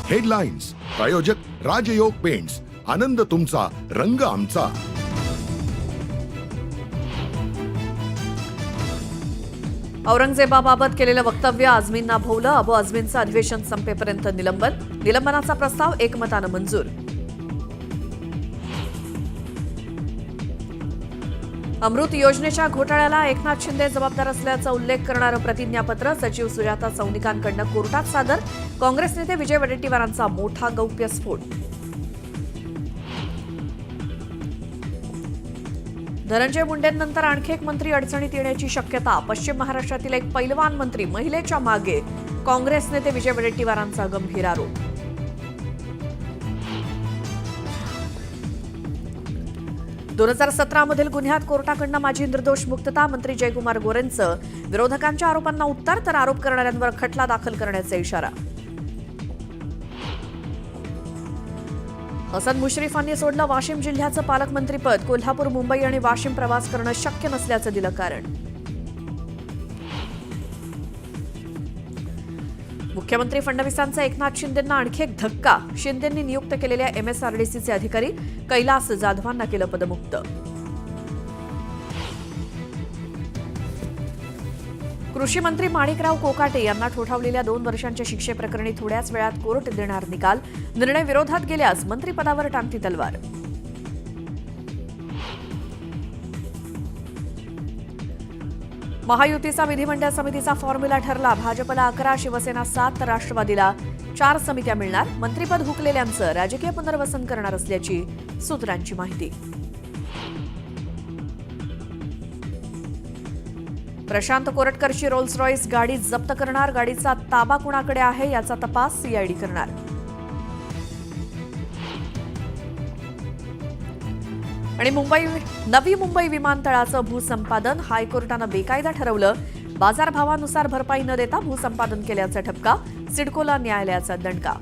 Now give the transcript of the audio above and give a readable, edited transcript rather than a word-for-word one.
Headlines प्रायोजक राजयोग paints, आनंद तुमचा, रंग आमचा. औरंगजेबाबाबत केलेलं वक्तव्य आझमींना भोवलं. अबू आझमींचं अधिवेशन संपेपर्यंत निलंबनाचा प्रस्ताव एकमतानं मंजूर. अमृत योजनेच्या घोटाळ्याला एकनाथ शिंदे जबाबदार असल्याचा उल्लेख करणारं प्रतिज्ञापत्र सचिव सुजाता सौनिकांकडनं कोर्टात सादर. काँग्रेस नेते विजय वडेट्टीवारांचा मोठा गौप्यस्फोट. धनंजय मुंडेंनंतर आणखी एक मंत्री अडचणीत येण्याची शक्यता. पश्चिम महाराष्ट्रातील एक पैलवान मंत्री महिलेच्या मागे. काँग्रेस नेते विजय वडेट्टीवारांचा गंभीर आरोप. 2017 मधील गुन्ह्यात कोर्टाकडनं माझी निर्दोष मुक्तता. मंत्री जयकुमार गोरेंचं विरोधकांच्या आरोपांना उत्तर, तर आरोप करणाऱ्यांवर खटला दाखल करण्याचा इशारा. हसन मुश्रीफांनी सोडलं वाशिम जिल्ह्याचं पालकमंत्रीपद. कोल्हापूर, मुंबई आणि वाशिम प्रवास करणं शक्य नसल्याचं दिलं कारण. मुख्यमंत्री फडणवीसांचा एकनाथ शिंदेंना आणखी एक धक्का. शिंदेंनी नियुक्त केलेल्या MSRDCचे अधिकारी कैलास जाधवांना केलं पदमुक्त. कृषी मंत्री माणिकराव कोकाटे यांना ठोठावलेल्या 2 वर्षांच्या शिक्षेप्रकरणी थोड्याच वेळात कोर्ट देणार निकाल. निर्णय विरोधात गेल्यास मंत्रिपदावर टांगती तलवार. महायुतीचा विधिमंडळ समितीचा फॉर्म्युला ठरला. भाजपला 11, शिवसेना 7 तर राष्ट्रवादीला 4 समित्या मिळणार. मंत्रिपद हुकलेल्यांचं राजकीय पुनर्वसन करणार असल्याची सूत्रांची माहिती. प्रशांत कोरटकरची रोल्स रॉयस गाडी जप्त करणार. गाडीचा ताबा कुणाकडे आहे याचा तपास CID करणार. आणि नवी मुंबई विमानतळाचं भूसंपादन हायकोर्टानं बेकायदा ठरवलं. बाजारभावानुसार भरपाई न देता भूसंपादन केल्याचा ठपका. सिडकोला न्यायालयाचा दणका.